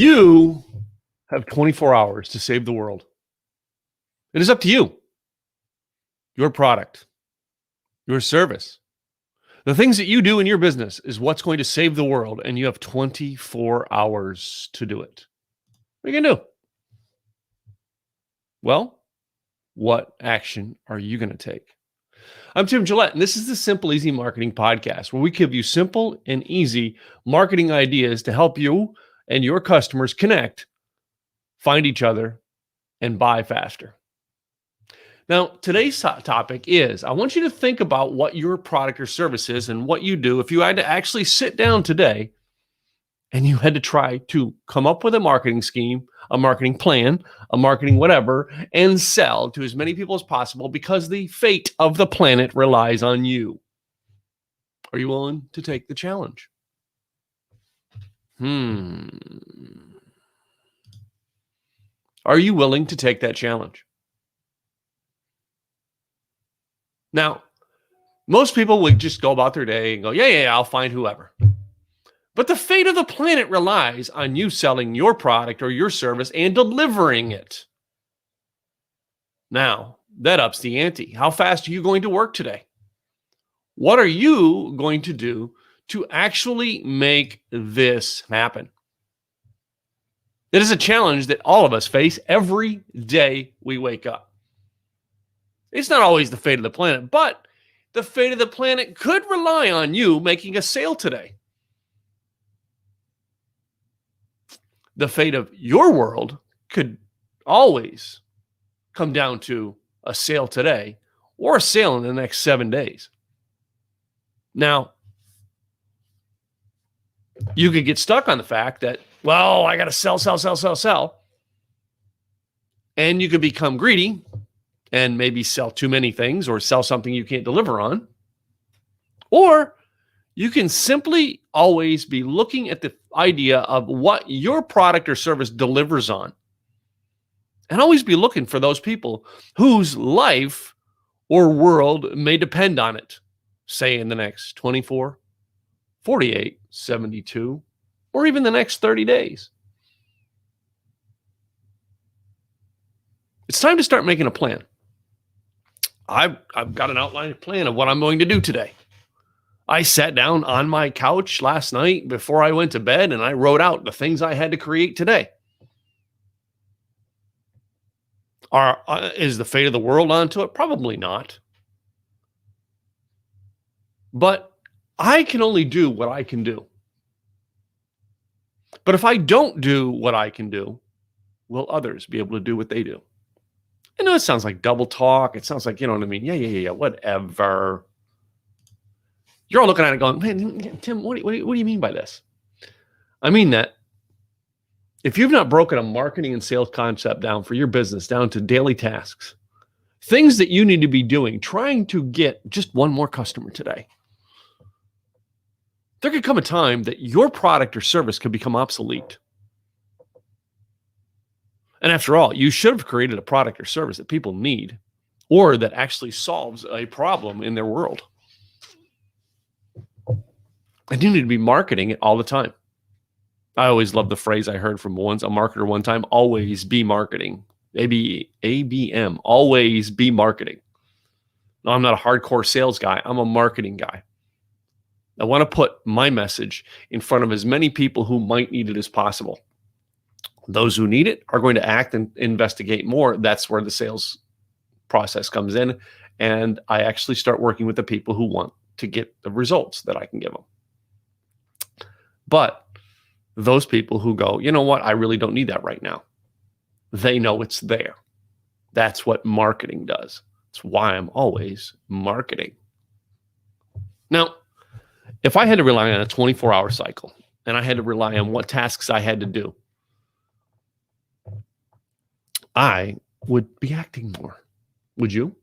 You have 24 hours to save the world. It is up to you, your product, your service. The things that you do in your business is what's going to save the world, and you have 24 hours to do it. What are you going to do? Well, what action are you going to take? I'm Tim Gillette, and this is the Simple Easy Marketing Podcast, where we give you simple and easy marketing ideas to help you and your customers connect, find each other, and buy faster. Now, today's topic is, I want you to think about what your product or service is and what you do if you had to actually sit down today and you had to try to come up with a marketing scheme, a marketing plan, a marketing whatever, and sell to as many people as possible because the fate of the planet relies on you. Are you willing to take the challenge? Are you willing to take that challenge? Now, most people would just go about their day and go, yeah, I'll find whoever. But the fate of the planet relies on you selling your product or your service and delivering it. Now, that ups the ante. How fast are you going to work today? What are you going to do to actually make this happen? It is a challenge that all of us face every day we wake up. It's not always the fate of the planet, but the fate of the planet could rely on you making a sale today. The fate of your world could always come down to a sale today or a sale in the next 7 days. Now, you could get stuck on the fact that, well, I got to sell. And you could become greedy and maybe sell too many things or sell something you can't deliver on. Or you can simply always be looking at the idea of what your product or service delivers on. And always be looking for those people whose life or world may depend on it, say in the next 24, 48, 72, or even the next 30 days. It's time to start making a plan. I've got an outline plan of what I'm going to do today. I sat down on my couch last night before I went to bed and I wrote out the things I had to create today. Is the fate of the world onto it? Probably not. But I can only do what I can do. But if I don't do what I can do, will others be able to do what they do? I know it sounds like double talk. It sounds like, you know what I mean? Yeah, whatever. You're all looking at it going, man, Tim, what do you mean by this? I mean that if you've not broken a marketing and sales concept down for your business, down to daily tasks, things that you need to be doing, trying to get just one more customer today, there could come a time that your product or service could become obsolete. And after all, you should have created a product or service that people need or that actually solves a problem in their world. And you need to be marketing it all the time. I always love the phrase I heard from a marketer one time, always be marketing. ABM, always be marketing. No, I'm not a hardcore sales guy. I'm a marketing guy. I want to put my message in front of as many people who might need it as possible. Those who need it are going to act and investigate more. That's where the sales process comes in. And I actually start working with the people who want to get the results that I can give them. But those people who go, you know what, I really don't need that right now. They know it's there. That's what marketing does. It's why I'm always marketing. Now, if I had to rely on a 24-hour cycle and I had to rely on what tasks I had to do, I would be acting more. Would you?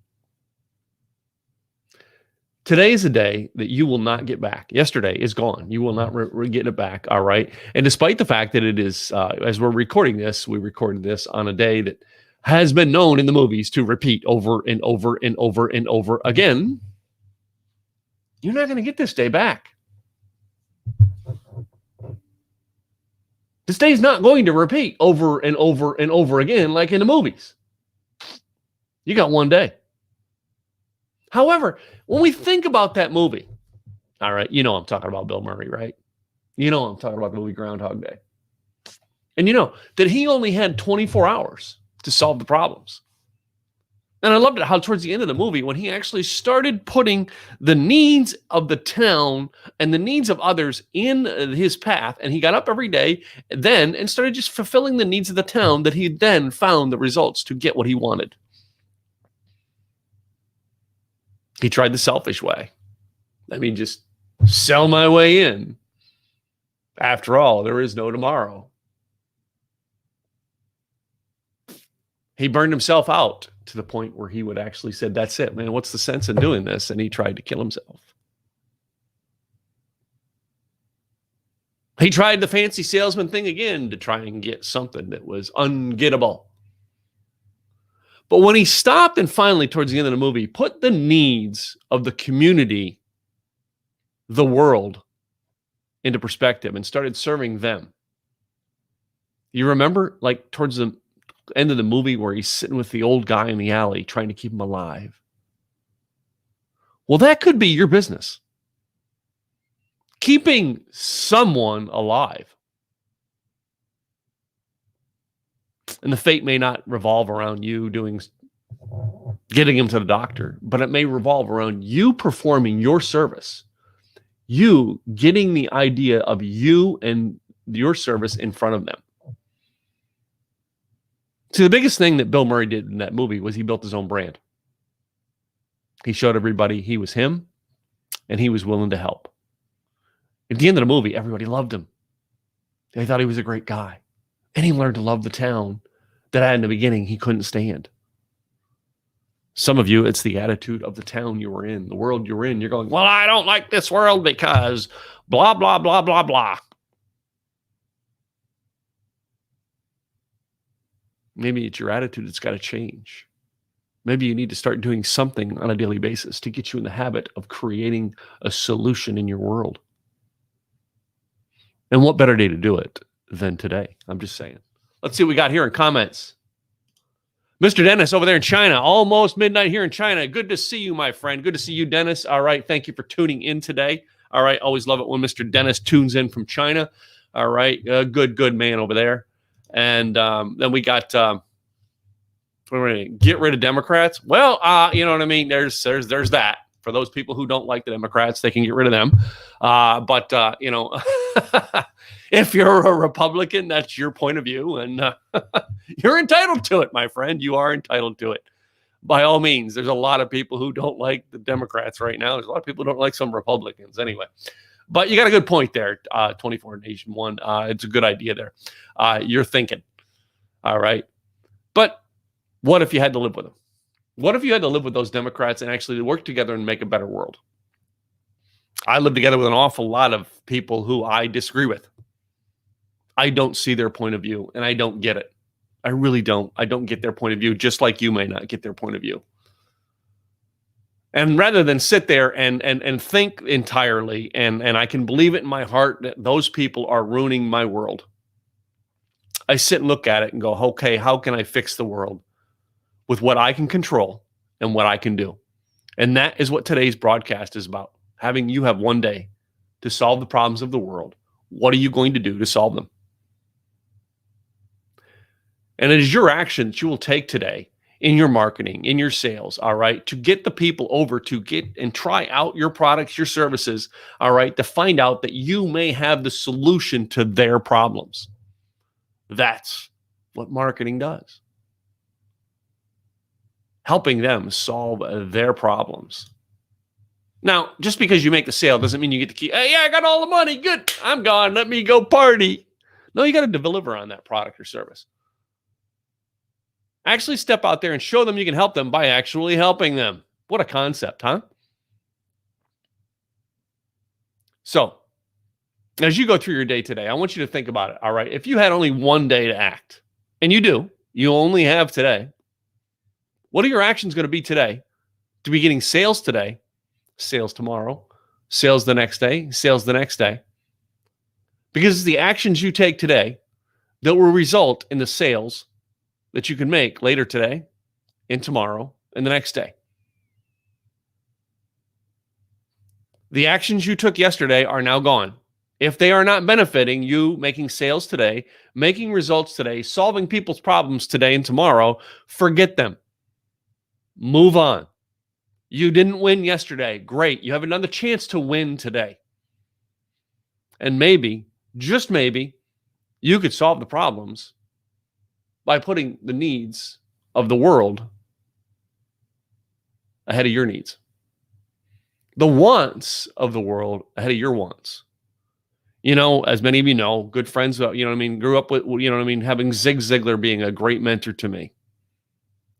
Today is a day that you will not get back. Yesterday is gone. You will not get it back. All right. And despite the fact that it is, as we're recording this, we recorded this on a day that has been known in the movies to repeat over and over and over and over again, you're not going to get this day back. This day is not going to repeat over and over and over again like in the movies. You got one day. However, when we think about that movie, all right, you know I'm talking about Bill Murray, right? You know I'm talking about the movie Groundhog Day. And you know that he only had 24 hours to solve the problems. And I loved it how towards the end of the movie, when he actually started putting the needs of the town and the needs of others in his path, and he got up every day then and started just fulfilling the needs of the town, that he then found the results to get what he wanted. He tried the selfish way. I mean, just sell my way in. After all, there is no tomorrow. He burned himself out to the point where he would actually said, that's it, man. What's the sense in doing this? And he tried to kill himself. He tried the fancy salesman thing again to try and get something that was ungettable. But when he stopped and finally, towards the end of the movie, put the needs of the community, the world, into perspective and started serving them. You remember, like, towards the end of the movie where he's sitting with the old guy in the alley trying to keep him alive? Well, that could be your business. Keeping someone alive. And the fate may not revolve around you getting him to the doctor, but it may revolve around you performing your service. You getting the idea of you and your service in front of them. See, the biggest thing that Bill Murray did in that movie was he built his own brand. He showed everybody he was him, and he was willing to help. At the end of the movie, everybody loved him. They thought he was a great guy. And he learned to love the town that in the beginning he couldn't stand. Some of you, it's the attitude of the town you were in, the world you were in. You're going, well, I don't like this world because blah, blah, blah, blah, blah. Maybe it's your attitude that's got to change. Maybe you need to start doing something on a daily basis to get you in the habit of creating a solution in your world. And what better day to do it than today? I'm just saying. Let's see what we got here in comments. Mr. Dennis over there in China, almost midnight here in China. Good to see you, my friend. Good to see you, Dennis. All right. Thank you for tuning in today. All right. Always love it when Mr. Dennis tunes in from China. All right. Good man over there. And then we got get rid of Democrats. Well, you know what I mean? There's that. For those people who don't like the Democrats, they can get rid of them. But you know, if you're a Republican, that's your point of view, and you're entitled to it, my friend. You are entitled to it. By all means, there's a lot of people who don't like the Democrats right now. There's a lot of people who don't like some Republicans anyway. But you got a good point there, 24 Nation One. It's a good idea there. You're thinking. All right. But what if you had to live with them? What if you had to live with those Democrats and actually work together and make a better world? I live together with an awful lot of people who I disagree with. I don't see their point of view, and I don't get it. I really don't. I don't get their point of view, just like you may not get their point of view. And rather than sit there and think entirely, and I can believe it in my heart that those people are ruining my world, I sit and look at it and go, okay, how can I fix the world with what I can control and what I can do? And that is what today's broadcast is about. Having you have one day to solve the problems of the world. What are you going to do to solve them? And it is your actions you will take today in your marketing, in your sales, all right, to get the people over to get and try out your products, your services, all right, to find out that you may have the solution to their problems. That's what marketing does. Helping them solve their problems. Now, just because you make the sale doesn't mean you get to keep, hey, yeah, I got all the money. Good. I'm gone. Let me go party. No, you got to deliver on that product or service. Actually step out there and show them you can help them by actually helping them. What a concept, huh? So, as you go through your day today, I want you to think about it, all right? If you had only one day to act, and you do, you only have today, what are your actions going to be today? To be getting sales today, sales tomorrow, sales the next day, sales the next day. Because it's the actions you take today that will result in the sales that you can make later today and tomorrow and the next day. The actions you took yesterday are now gone. If they are not benefiting you making sales today, making results today, solving people's problems today and tomorrow, forget them. Move on. You didn't win yesterday. Great. You have another chance to win today. And maybe, just maybe, you could solve the problems by putting the needs of the world ahead of your needs. The wants of the world ahead of your wants. You know, as many of you know, good friends, grew up with, having Zig Ziglar being a great mentor to me.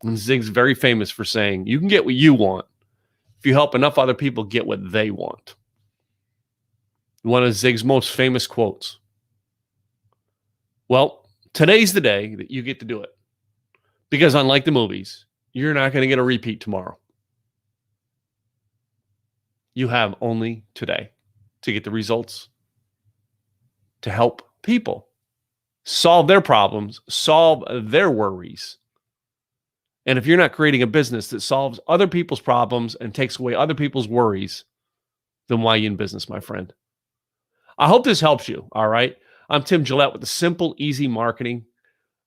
And Zig's very famous for saying, you can get what you want if you help enough other people get what they want. One of Zig's most famous quotes. Well, today's the day that you get to do it. Because unlike the movies, you're not going to get a repeat tomorrow. You have only today to get the results, to help people solve their problems, solve their worries. And if you're not creating a business that solves other people's problems and takes away other people's worries, then why are you in business, my friend? I hope this helps you, all right? I'm Tim Gillette with the Simple Easy Marketing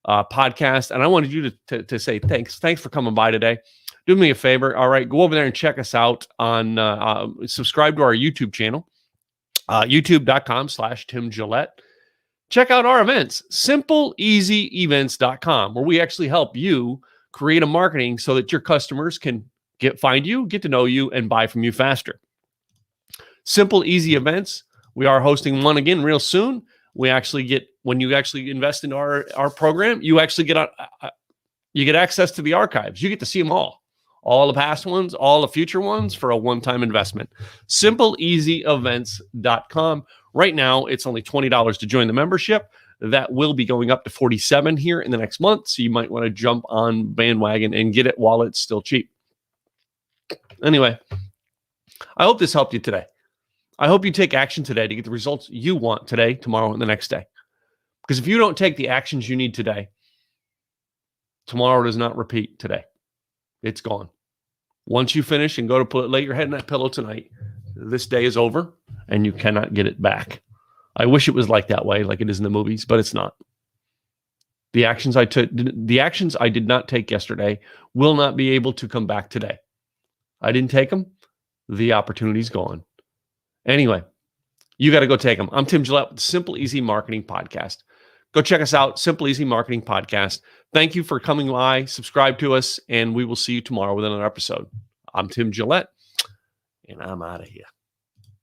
podcast, and I wanted you to say thanks. Thanks for coming by today. Do me a favor, all right? Go over there and check us out on, subscribe to our YouTube channel, youtube.com/Tim Gillette. Check out our events, simpleeasyevents.com, where we actually help you create a marketing so that your customers can find you, get to know you, and buy from you faster. Simple Easy Events. We are hosting one again real soon. We actually get, when you actually invest in our program, you actually get access to the archives. You get to see them all the past ones, all the future ones for a one-time investment. Simpleeasyevents.com. Right now, it's only $20 to join the membership. That will be going up to $47 here in the next month. So you might want to jump on bandwagon and get it while it's still cheap. Anyway, I hope this helped you today. I hope you take action today to get the results you want today, tomorrow, and the next day. Because if you don't take the actions you need today, tomorrow does not repeat today. It's gone. Once you finish and go to lay your head in that pillow tonight, this day is over and you cannot get it back. I wish it was like that way, like it is in the movies, but it's not. The actions I did not take yesterday will not be able to come back today. I didn't take them. The opportunity's gone. Anyway, you got to go take them. I'm Tim Gillette with the Simple Easy Marketing Podcast. Go check us out, Simple Easy Marketing Podcast. Thank you for coming by. Subscribe to us, and we will see you tomorrow with another episode. I'm Tim Gillette, and I'm out of here.